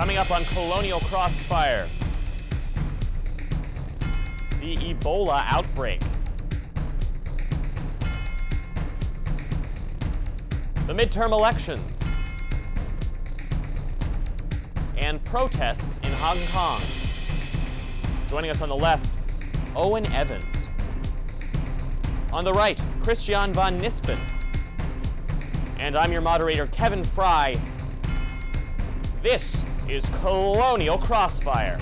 Coming up on Colonial Crossfire, the Ebola outbreak, the midterm elections, and protests in Hong Kong. Joining us on the left, Owen Evans. On the right, Christian von Nispen. And I'm your moderator, Kevin Fry. This is Colonial Crossfire.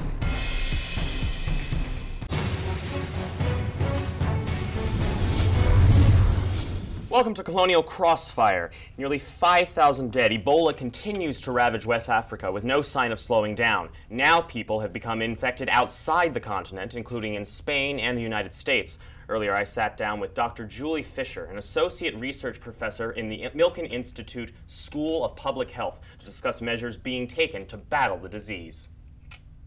Welcome to Colonial Crossfire. Nearly 5,000 dead. Ebola continues to ravage West Africa with no sign of slowing down. Now people have become infected outside the continent, including in Spain and the United States. Earlier I sat down with Dr. Julie Fisher, an associate research professor in the Milken Institute School of Public Health, to discuss measures being taken to battle the disease.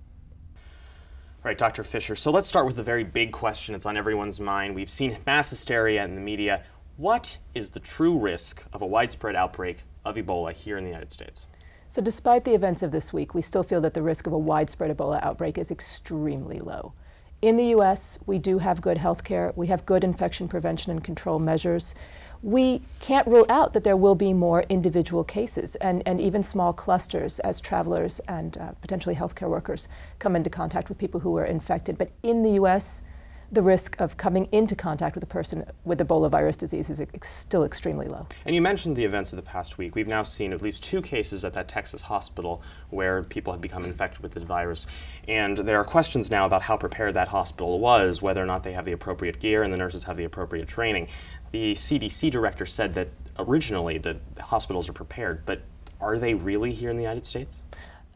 All right, Dr. Fisher, so let's start with the very big question that's on everyone's mind. We've seen mass hysteria in the media. What is the true risk of a widespread outbreak of Ebola here in the United States? So despite the events of this week, we still feel that the risk of a widespread Ebola outbreak is extremely low. In the U.S., we do have good health care. We have good infection prevention and control measures. We can't rule out that there will be more individual cases and even small clusters as travelers and potentially healthcare workers come into contact with people who are infected. But in the U.S., the risk of coming into contact with a person with Ebola virus disease is still extremely low. And you mentioned the events of the past week. We've now seen at least 2 cases at that Texas hospital where people have become infected with the virus. And there are questions now about how prepared that hospital was, whether or not they have the appropriate gear and the nurses have the appropriate training. The CDC director said that originally the hospitals are prepared, but are they really here in the United States?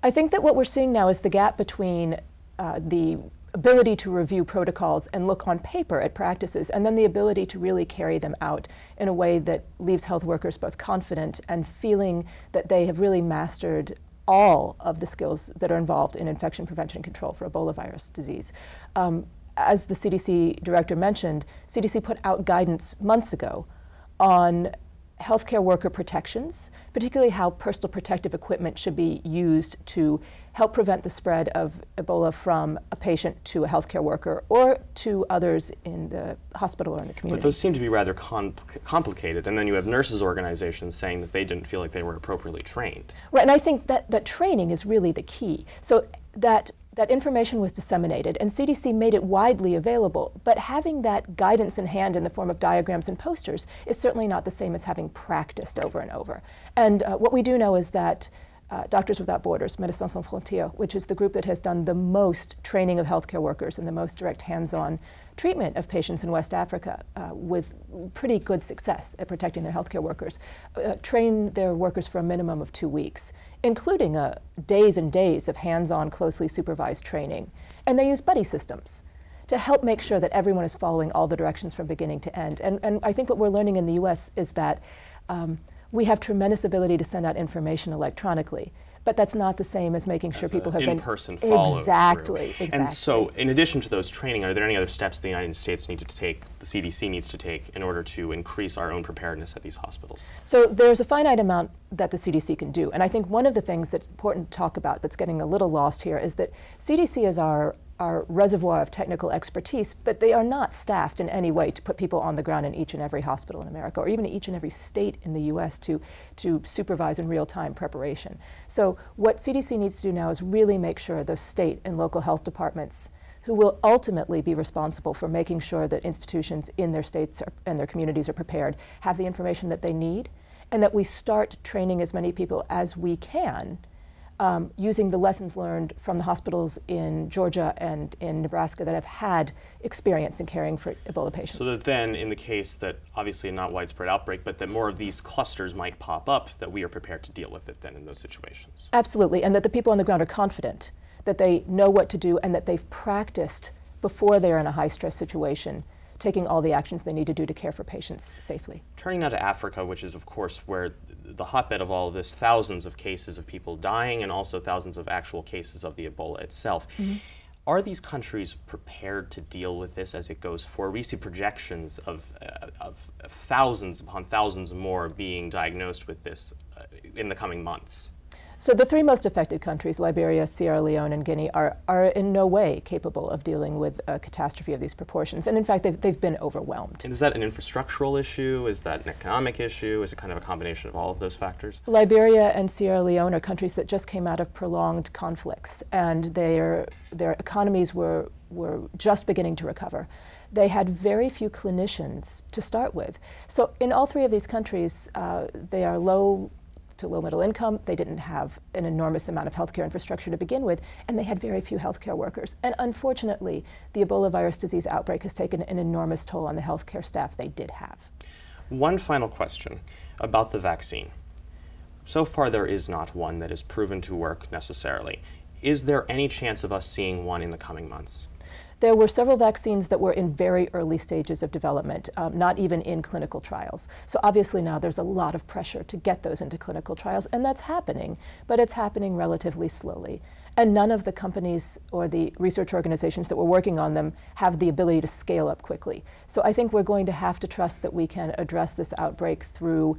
I think that what we're seeing now is the gap between the ability to review protocols and look on paper at practices, and then the ability to really carry them out in a way that leaves health workers both confident and feeling that they have really mastered all of the skills that are involved in infection prevention and control for Ebola virus disease. As the CDC director mentioned, CDC put out guidance months ago on healthcare worker protections, particularly how personal protective equipment should be used to help prevent the spread of Ebola from a patient to a healthcare worker or to others in the hospital or in the community. But those seem to be rather complicated, and then you have nurses' organizations saying that they didn't feel like they were appropriately trained. Right, and I think that training is really the key. So that information was disseminated, and CDC made it widely available, but having that guidance in hand in the form of diagrams and posters is certainly not the same as having practiced over and over. And what we do know is that Doctors Without Borders, Médecins Sans Frontières, which is the group that has done the most training of healthcare workers and the most direct hands-on treatment of patients in West Africa with pretty good success at protecting their healthcare workers, train their workers for a minimum of 2 weeks, including days and days of hands-on, closely supervised training. And they use buddy systems to help make sure that everyone is following all the directions from beginning to end. And I think what we're learning in the US is that we have tremendous ability to send out information electronically, but that's not the same as making sure people have in-person follow-through. Exactly. And so, in addition to those training, are there any other steps the United States need to take, the CDC needs to take, in order to increase our own preparedness at these hospitals? So there's a finite amount that the CDC can do, and I think one of the things that's important to talk about that's getting a little lost here is that CDC is our reservoir of technical expertise, but they are not staffed in any way to put people on the ground in each and every hospital in America, or even each and every state in the US to supervise in real-time preparation. So what CDC needs to do now is really make sure those state and local health departments, who will ultimately be responsible for making sure that institutions in their states and their communities are prepared, have the information that they need, and that we start training as many people as we can using the lessons learned from the hospitals in Georgia and in Nebraska that have had experience in caring for Ebola patients. So that then, in the case that obviously not widespread outbreak, but that more of these clusters might pop up, that we are prepared to deal with it then in those situations. Absolutely, and that the people on the ground are confident, that they know what to do, and that they've practiced before they're in a high-stress situation, taking all the actions they need to do to care for patients safely. Turning now to Africa, which is of course where the hotbed of all of this, thousands of cases of people dying and also thousands of actual cases of the Ebola itself. Mm-hmm. Are these countries prepared to deal with this as it goes forward? We see projections of thousands upon thousands more being diagnosed with this in the coming months. So the three most affected countries, Liberia, Sierra Leone, and Guinea, are in no way capable of dealing with a catastrophe of these proportions. And in fact, they've been overwhelmed. And is that an infrastructural issue? Is that an economic issue? Is it kind of a combination of all of those factors? Liberia and Sierra Leone are countries that just came out of prolonged conflicts, and their economies were just beginning to recover. They had very few clinicians to start with. So in all three of these countries, they are low to low middle income. They didn't have an enormous amount of healthcare infrastructure to begin with, and they had very few healthcare workers. And unfortunately, the Ebola virus disease outbreak has taken an enormous toll on the healthcare staff they did have. One final question about the vaccine. So far, there is not one that is proven to work necessarily. Is there any chance of us seeing one in the coming months? There were several vaccines that were in very early stages of development, not even in clinical trials. So obviously now there's a lot of pressure to get those into clinical trials, and that's happening, but it's happening relatively slowly. And none of the companies or the research organizations that were working on them have the ability to scale up quickly. So I think we're going to have to trust that we can address this outbreak through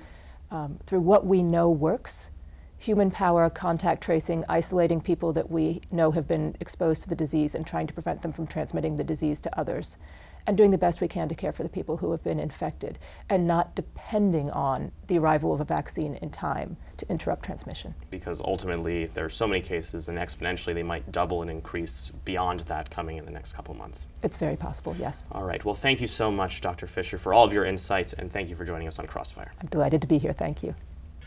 what we know works: human power, contact tracing, isolating people that we know have been exposed to the disease and trying to prevent them from transmitting the disease to others, and doing the best we can to care for the people who have been infected, and not depending on the arrival of a vaccine in time to interrupt transmission. Because ultimately there are so many cases, and exponentially they might double and increase beyond that coming in the next couple months. It's very possible, yes. All right, well, thank you so much, Dr. Fisher, for all of your insights, and thank you for joining us on Crossfire. I'm delighted to be here, thank you.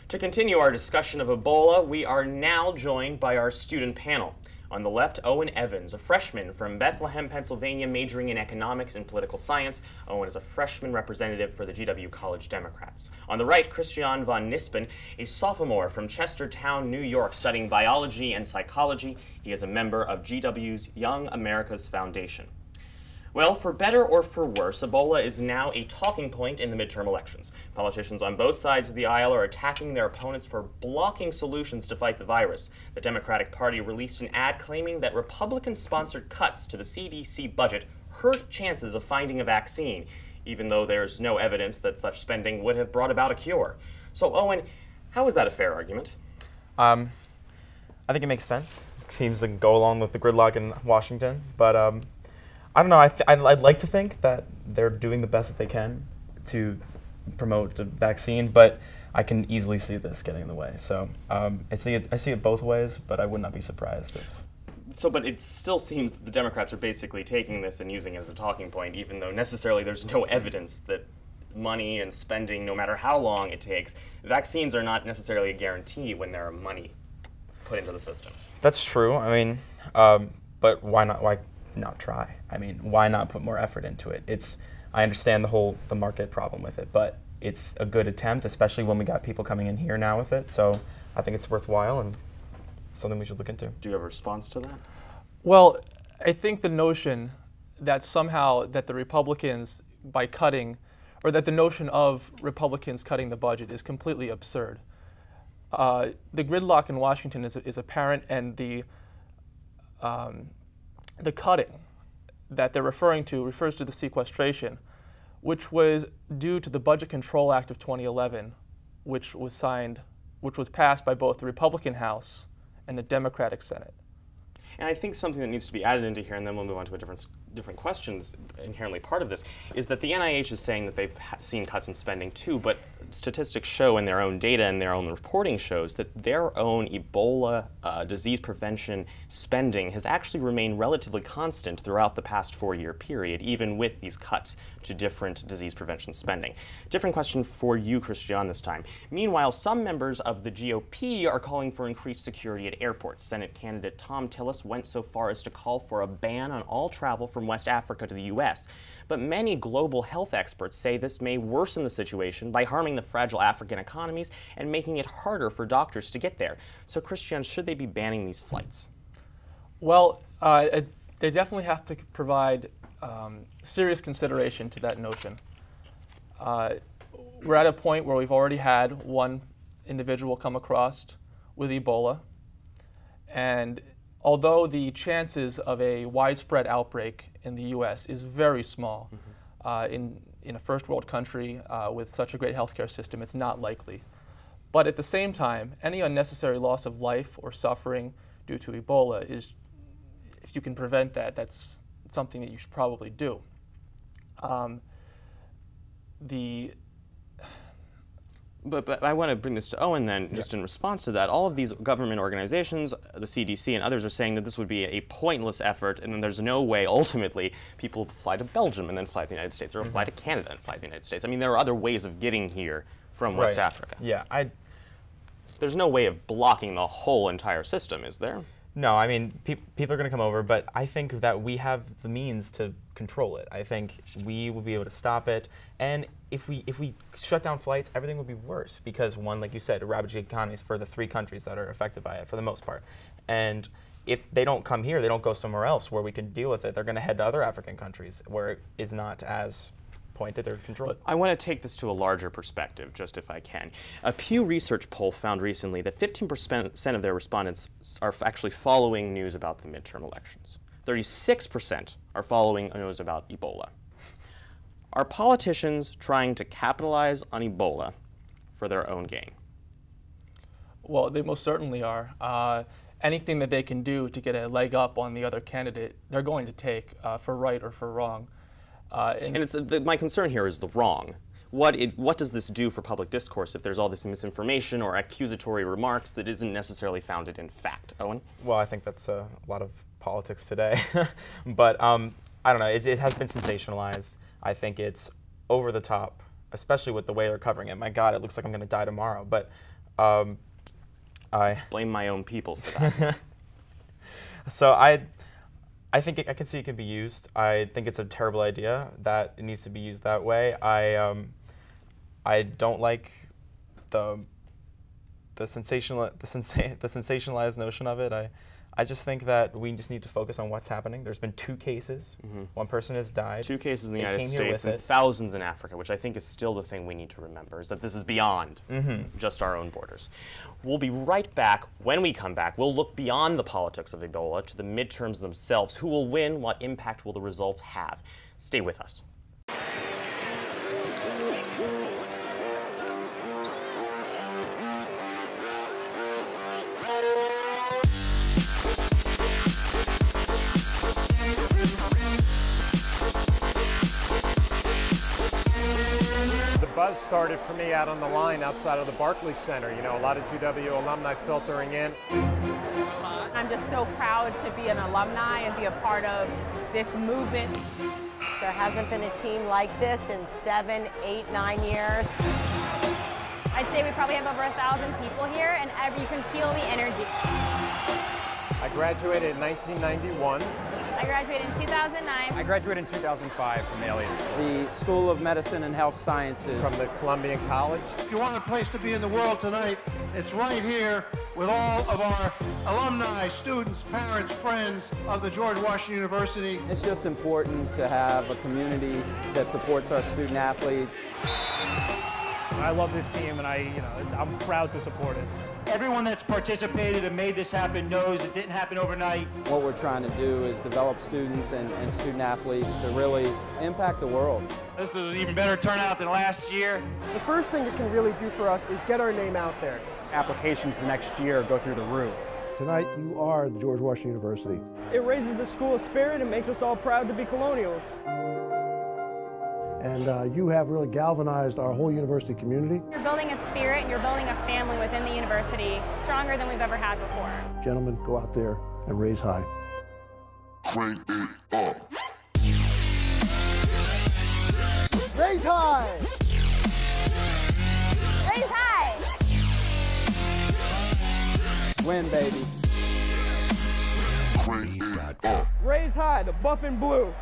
To continue our discussion of Ebola, we are now joined by our student panel. On the left, Owen Evans, a freshman from Bethlehem, Pennsylvania, majoring in economics and political science. Owen is a freshman representative for the GW College Democrats. On the right, Christian von Nispen, a sophomore from Chestertown, New York, studying biology and psychology. He is a member of GW's Young America's Foundation. Well, for better or for worse, Ebola is now a talking point in the midterm elections. Politicians on both sides of the aisle are attacking their opponents for blocking solutions to fight the virus. The Democratic Party released an ad claiming that Republican-sponsored cuts to the CDC budget hurt chances of finding a vaccine, even though there's no evidence that such spending would have brought about a cure. So, Owen, how is that a fair argument? I think it makes sense. It seems to go along with the gridlock in Washington, but I don't know. I'd like to think that they're doing the best that they can to promote the vaccine, but I can easily see this getting in the way. So I see it both ways, but I would not be surprised if. So, but it still seems that the Democrats are basically taking this and using it as a talking point, even though necessarily there's no evidence that money and spending, no matter how long it takes, vaccines are not necessarily a guarantee when there are money put into the system. That's true. I mean, but why not? Why not try? I mean, why not put more effort into it? I understand the market problem with it, but it's a good attempt, especially when we got people coming in here now with it. So I think it's worthwhile and something we should look into. Do you have a response to that? Well, I think the notion that somehow that the Republicans, by cutting, or that the notion of Republicans cutting the budget is completely absurd. The gridlock in Washington is apparent, and the cutting that they're referring to refers to the sequestration, which was due to the Budget Control Act of 2011, which was passed by both the Republican House and the Democratic Senate. And I think something that needs to be added into here, and then we'll move on to a different questions inherently part of this, is that the NIH is saying that they've seen cuts in spending too, but statistics show in their own data and their own reporting shows that their own Ebola disease prevention spending has actually remained relatively constant throughout the past 4-year period, even with these cuts to different disease prevention spending. Different question for you, Christian, this time. Meanwhile, some members of the GOP are calling for increased security at airports. Senate candidate Tom Tillis went so far as to call for a ban on all travel from West Africa to the U.S. But many global health experts say this may worsen the situation by harming the fragile African economies and making it harder for doctors to get there. So, Christian, should they be banning these flights? Well, they definitely have to provide serious consideration to that notion. We're at a point where we've already had one individual come across with Ebola, and although the chances of a widespread outbreak in the U.S. is very small, in a first world country with such a great healthcare system, it's not likely. But at the same time, any unnecessary loss of life or suffering due to Ebola is, if you can prevent that, that's something that you should probably do. But I want to bring this to Owen then, just in response to that. All of these government organizations, the CDC and others, are saying that this would be a pointless effort, and there's no way, ultimately, people fly to Belgium and then fly to the United States, or fly to Canada and fly to the United States. I mean, there are other ways of getting here from West Africa. Yeah, There's no way of blocking the whole entire system, is there? No, I mean, people are going to come over, but I think that we have the means to control it. I think we will be able to stop it, and if we shut down flights, everything would be worse because, one, like you said, ravaging economies for the 3 countries that are affected by it for the most part. And if they don't come here, they don't go somewhere else where we can deal with it. They're going to head to other African countries where it is not as pointed or controlled. I want to take this to a larger perspective, just if I can. A Pew Research poll found recently that 15% of their respondents are actually following news about the midterm elections. 36% are following news about Ebola. Are politicians trying to capitalize on Ebola for their own gain? Well, they most certainly are. Anything that they can do to get a leg up on the other candidate, they're going to take for right or for wrong. And it's, my concern here is the wrong. What does this do for public discourse if there's all this misinformation or accusatory remarks that isn't necessarily founded in fact? Owen? Well, I think that's a lot of politics today. But I don't know, it has been sensationalized. I think it's over the top, especially with the way they're covering it. My God, it looks like I'm going to die tomorrow. But I blame my own people for that. So I think I can see it can be used. I think it's a terrible idea that it needs to be used that way. I don't like the sensationalized notion of it. I just think that we just need to focus on what's happening. There's been 2 cases. One person has died. 2 cases in the United States and thousands in Africa, which I think is still the thing we need to remember, is that this is beyond just our own borders. We'll be right back. When we come back, we'll look beyond the politics of Ebola to the midterms themselves. Who will win? What impact will the results have? Stay with us. Buzz started for me out on the line outside of the Barclays Center. You know, a lot of GW alumni filtering in. I'm just so proud to be an alumni and be a part of this movement. There hasn't been a team like this in 7, 8, 9 years. I'd say we probably have over 1,000 people here, and you can feel the energy. I graduated in 1991. I graduated in 2009. I graduated in 2005 from the Elliott School. The School of Medicine and Health Sciences. From the Columbian College. If you want a place to be in the world tonight, it's right here with all of our alumni, students, parents, friends of the George Washington University. It's just important to have a community that supports our student athletes. I love this team, and I'm proud to support it. Everyone that's participated and made this happen knows it didn't happen overnight. What we're trying to do is develop students and student athletes to really impact the world. This is an even better turnout than last year. The first thing it can really do for us is get our name out there. Applications the next year go through the roof. Tonight, you are the George Washington University. It raises the school spirit and makes us all proud to be Colonials. And you have really galvanized our whole university community. You're building a spirit and you're building a family within the university stronger than we've ever had before. Gentlemen, go out there and raise high. Crank it up. Raise high! Raise high! Win, baby. Crank it up. Raise high, the buff and blue.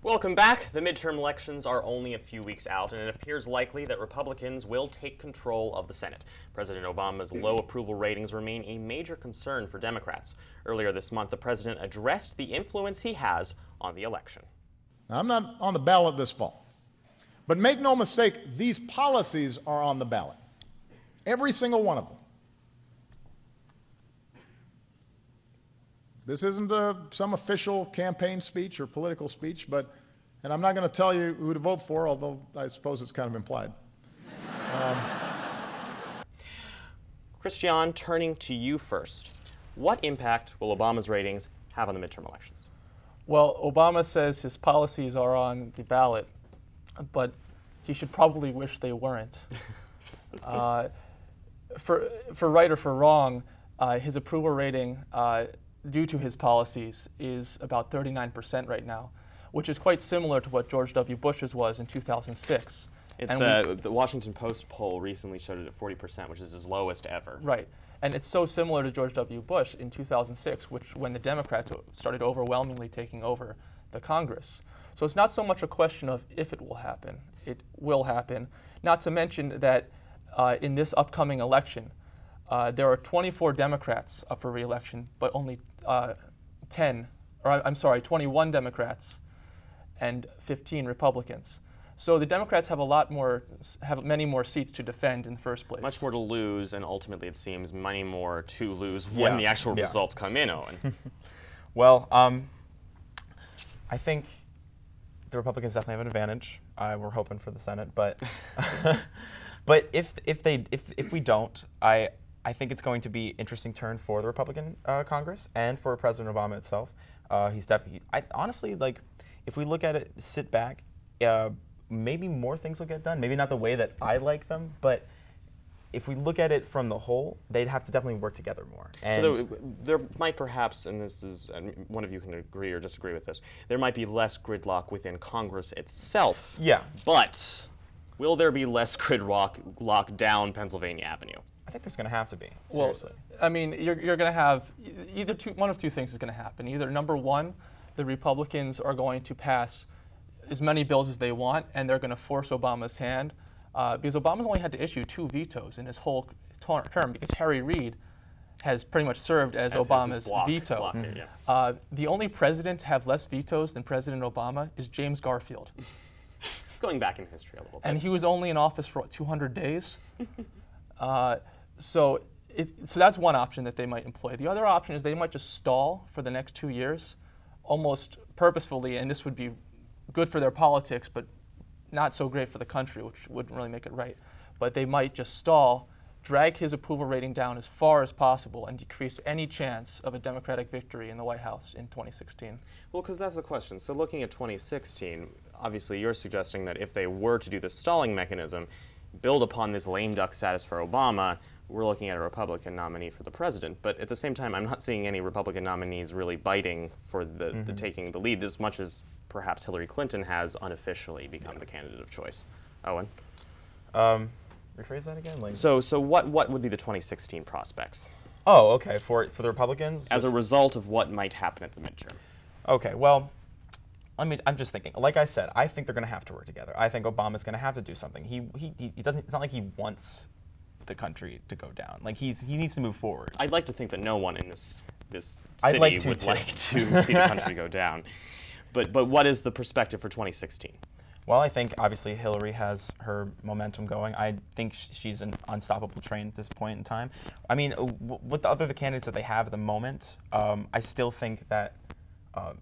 Welcome back. The midterm elections are only a few weeks out, and it appears likely that Republicans will take control of the Senate. President Obama's low approval ratings remain a major concern for Democrats. Earlier this month, the president addressed the influence he has on the election. Now, I'm not on the ballot this fall, but make no mistake, these policies are on the ballot. Every single one of them. This isn't some official campaign speech or political speech, and I'm not going to tell you who to vote for, although I suppose it's kind of implied. Christian, turning to you first. What impact will Obama's ratings have on the midterm elections? Well, Obama says his policies are on the ballot, but he should probably wish they weren't. For right or for wrong, his approval rating due to his policies is about 39% right now, which is quite similar to what George W. Bush's was in 2006. It's the Washington Post poll recently showed it at 40%, which is his lowest ever. Right. And it's so similar to George W. Bush in 2006, when the Democrats started overwhelmingly taking over the Congress. So it's not so much a question of if it will happen. It will happen. Not to mention that in this upcoming election, there are 24 Democrats up for re-election, but only 21 Democrats and 15 Republicans. So the Democrats have many more seats to defend in the first place. Much more to lose, and ultimately it seems many more to lose when the actual results come in, Owen. Well, I think the Republicans definitely have an advantage. We're hoping for the Senate, but but if we don't, I think it's going to be an interesting turn for the Republican Congress and for President Obama itself. Honestly, like, if we look at it, sit back, maybe more things will get done. Maybe not the way that I like them, but if we look at it from the whole, they'd have to definitely work together more. And so there might perhaps, and this is, and one of you can agree or disagree with this, there might be less gridlock within Congress itself. Yeah. But will there be less gridlock down Pennsylvania Avenue? I think there's going to have to be, seriously. Well, I mean, you're going to have one of two things is going to happen. Either, number one, the Republicans are going to pass as many bills as they want, and they're going to force Obama's hand, because Obama's only had to issue 2 vetoes in his whole term, because Harry Reid has pretty much served as Obama's veto. The only president to have less vetoes than President Obama is James Garfield. It's going back in history a little bit. And he was only in office for, what, 200 days? So that's one option that they might employ. The other option is they might just stall for the next 2 years, almost purposefully, and this would be good for their politics, but not so great for the country, which wouldn't really make it right. But they might just stall, drag his approval rating down as far as possible, and decrease any chance of a Democratic victory in the White House in 2016. Well, because that's the question. So looking at 2016, obviously you're suggesting that if they were to do the stalling mechanism, build upon this lame duck status for Obama, we're looking at a Republican nominee for the president. But at the same time, I'm not seeing any Republican nominees really biting for the taking the lead, as much as perhaps Hillary Clinton has unofficially become the candidate of choice. Owen? Rephrase that again? Like, so what would be the 2016 prospects? Oh, okay, for the Republicans? As a result of what might happen at the midterm. Okay, well, I'm just thinking. Like I said, I think they're going to have to work together. I think Obama's going to have to do something. He doesn't. It's not like he wants the country to go down. Like he needs to move forward. I'd like to think that no one in this city would like to see the country go down. But what is the perspective for 2016? Well, I think obviously Hillary has her momentum going. I think she's an unstoppable train at this point in time. I mean, with the candidates that they have at the moment, I still think that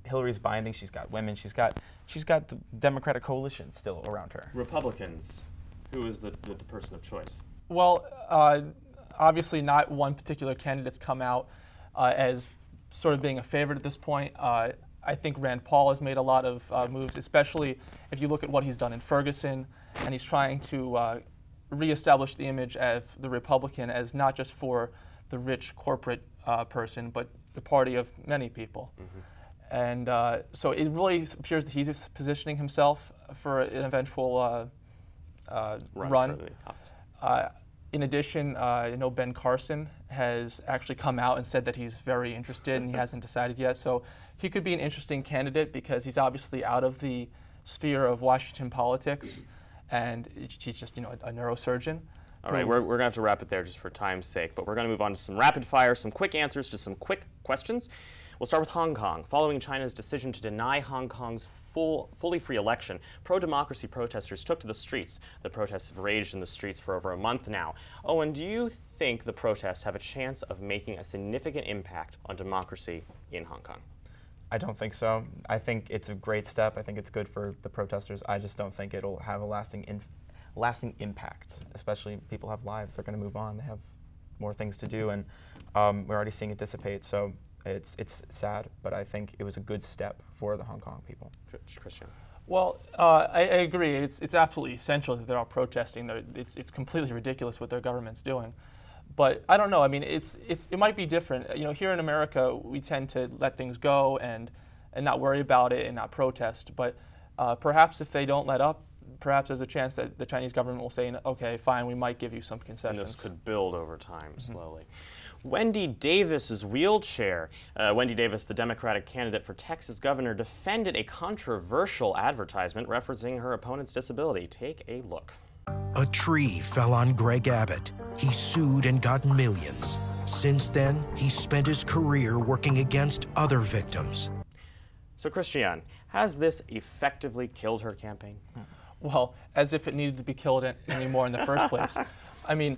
Hillary's binding. She's got women. She's got the Democratic coalition still around her. Republicans, who is the person of choice? Well, obviously not one particular candidate's come out as sort of being a favorite at this point. I think Rand Paul has made a lot of moves, especially if you look at what he's done in Ferguson, and he's trying to reestablish the image of the Republican as not just for the rich corporate person, but the party of many people. And so it really appears that he's positioning himself for an eventual run. For the office. In addition, I know Ben Carson has actually come out and said that he's very interested and he hasn't decided yet. So he could be an interesting candidate because he's obviously out of the sphere of Washington politics, and he's just a neurosurgeon. All right, we're going to have to wrap it there just for time's sake, but we're going to move on to some rapid fire, some quick answers to some quick questions. We'll start with Hong Kong. Following China's decision to deny Hong Kong's fully free election, pro-democracy protesters took to the streets. The protests have raged in the streets for over a month now. Owen, do you think the protests have a chance of making a significant impact on democracy in Hong Kong? I don't think so. I think it's a great step. I think it's good for the protesters. I just don't think it'll have a lasting impact, especially people have lives. They're going to move on. They have more things to do, and we're already seeing it dissipate. So it's sad, but I think it was a good step for the Hong Kong people. Christian. Well, I agree. It's absolutely essential that they're all protesting. It's completely ridiculous what their government's doing. But I don't know. I mean, it might be different. You know, here in America, we tend to let things go and not worry about it and not protest. But perhaps if they don't let up, perhaps there's a chance that the Chinese government will say, okay, fine, we might give you some concessions. And this could build over time slowly. Wendy Davis's wheelchair. Wendy Davis, the Democratic candidate for Texas governor, defended a controversial advertisement referencing her opponent's disability. Take a look. A tree fell on Greg Abbott. He sued and got millions. Since then, he spent his career working against other victims. So, Christian, has this effectively killed her campaign? Well, as if it needed to be killed anymore in the first place. I mean,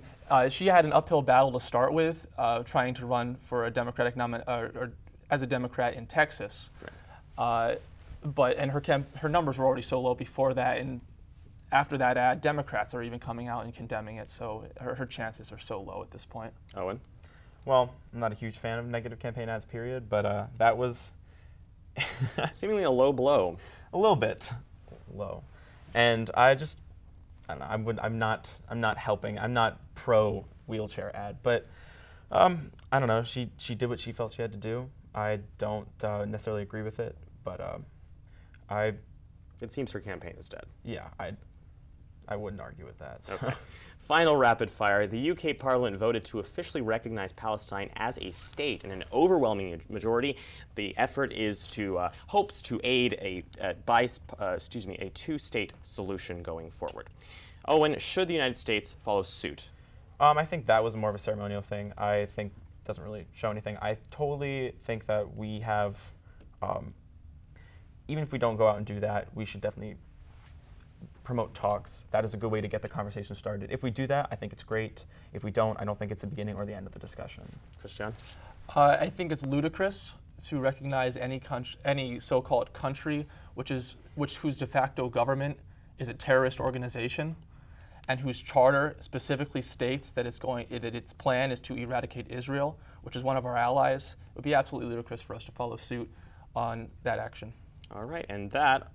she had an uphill battle to start with, trying to run for a Democratic or as a Democrat in Texas. Right. And her numbers were already so low before that, and after that ad, Democrats are even coming out and condemning it, so her chances are so low at this point. Owen? Well, I'm not a huge fan of negative campaign ads, period, but that was seemingly a low blow. A little bit low. And I don't know, I'm not helping. I'm not pro wheelchair ad, but I don't know. She did what she felt she had to do. I don't necessarily agree with it, but it seems her campaign is dead. Yeah, I wouldn't argue with that. So. Okay. Final rapid fire. The UK Parliament voted to officially recognize Palestine as a state in an overwhelming majority. The effort is to hopes to aid a two-state solution going forward. Owen, should the United States follow suit? I think that was more of a ceremonial thing. I think it doesn't really show anything. I totally think that we have, even if we don't go out and do that, we should definitely promote talks. That is a good way to get the conversation started. If we do that, I think it's great. If we don't, I don't think it's the beginning or the end of the discussion. Christian? I think it's ludicrous to recognize any so-called country whose de facto government is a terrorist organization, and whose charter specifically states that its plan is to eradicate Israel, which is one of our allies. It would be absolutely ludicrous for us to follow suit on that action. All right, and that,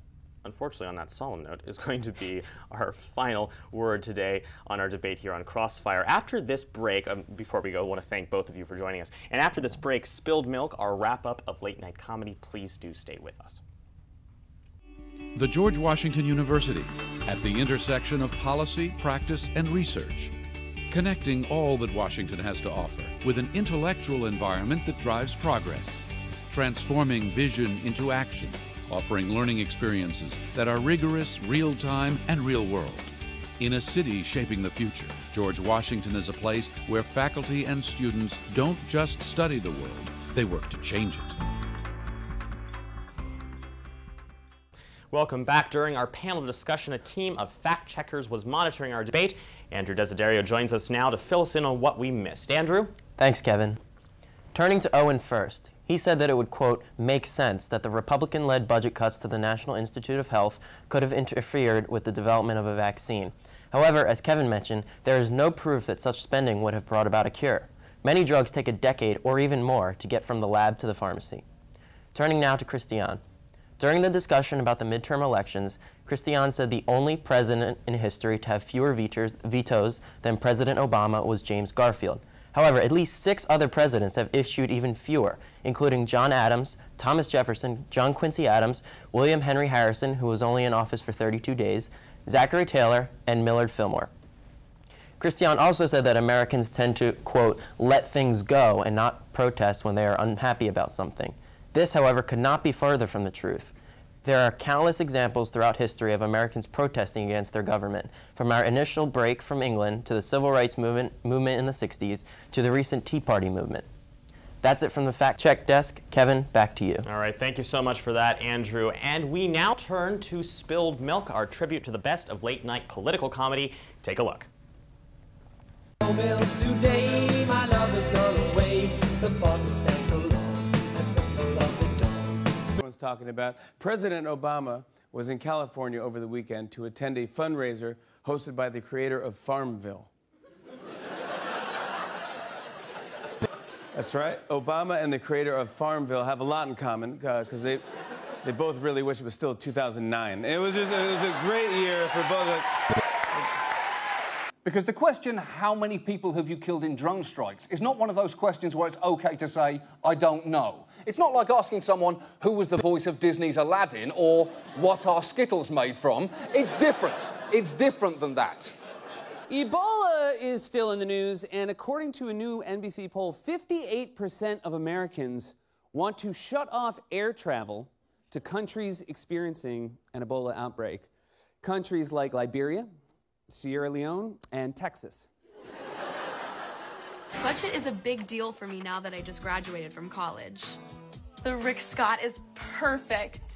unfortunately, on that solemn note, is going to be our final word today on our debate here on Crossfire. After this break, before we go, I want to thank both of you for joining us. And after this break, Spilled Milk, our wrap-up of late night comedy. Please do stay with us. The George Washington University, at the intersection of policy, practice, and research, connecting all that Washington has to offer with an intellectual environment that drives progress, transforming vision into action, offering learning experiences that are rigorous, real-time, and real-world. In a city shaping the future, George Washington is a place where faculty and students don't just study the world, they work to change it. Welcome back. During our panel discussion, a team of fact-checkers was monitoring our debate. Andrew Desiderio joins us now to fill us in on what we missed. Andrew? Thanks, Kevin. Turning to Owen first, he said that it would, quote, make sense that the Republican-led budget cuts to the National Institute of Health could have interfered with the development of a vaccine. However, as Kevin mentioned, there is no proof that such spending would have brought about a cure. Many drugs take a decade or even more to get from the lab to the pharmacy. Turning now to Christian. During the discussion about the midterm elections, Christian said the only president in history to have fewer vetoes than President Obama was James Garfield. However, at least 6 other presidents have issued even fewer, including John Adams, Thomas Jefferson, John Quincy Adams, William Henry Harrison, who was only in office for 32 days, Zachary Taylor, and Millard Fillmore. Christian also said that Americans tend to, quote, let things go and not protest when they are unhappy about something. This, however, could not be further from the truth. There are countless examples throughout history of Americans protesting against their government, from our initial break from England to the Civil Rights movement in the 60s to the recent Tea Party movement. That's it from the Fact Check Desk. Kevin, back to you. All right, thank you so much for that, Andrew. And we now turn to Spilled Milk, our tribute to the best of late-night political comedy. Take a look. Today, my love has gone away. The bottle stands so long, the symbol of the dawn. Everyone's talking about. President Obama was in California over the weekend to attend a fundraiser hosted by the creator of Farmville. That's right. Obama and the creator of Farmville have a lot in common because they both really wish it was still 2009. It was a great year for both of them. Because the question, how many people have you killed in drone strikes, is not one of those questions where it's okay to say, I don't know. It's not like asking someone who was the voice of Disney's Aladdin or what are Skittles made from. It's different. It's different than that. Ebola is still in the news, and according to a new NBC poll, 58% of Americans want to shut off air travel to countries experiencing an Ebola outbreak. Countries like Liberia, Sierra Leone, and Texas. Budget is a big deal for me now that I just graduated from college. The Rick Scott is perfect.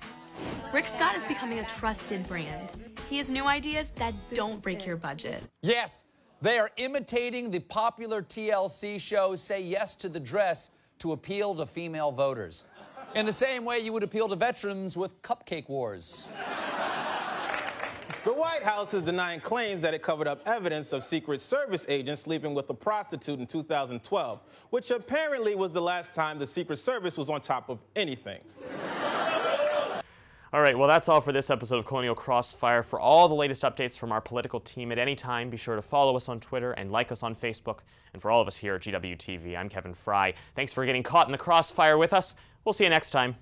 Rick Scott is becoming a trusted brand. He has new ideas that don't break your budget. Yes, they are imitating the popular TLC show Say Yes to the Dress to appeal to female voters. In the same way you would appeal to veterans with Cupcake Wars. The White House is denying claims that it covered up evidence of Secret Service agents sleeping with a prostitute in 2012, which apparently was the last time the Secret Service was on top of anything. All right, well, that's all for this episode of Colonial Crossfire. For all the latest updates from our political team at any time, be sure to follow us on Twitter and like us on Facebook. And for all of us here at GWTV, I'm Kevin Fry. Thanks for getting caught in the crossfire with us. We'll see you next time.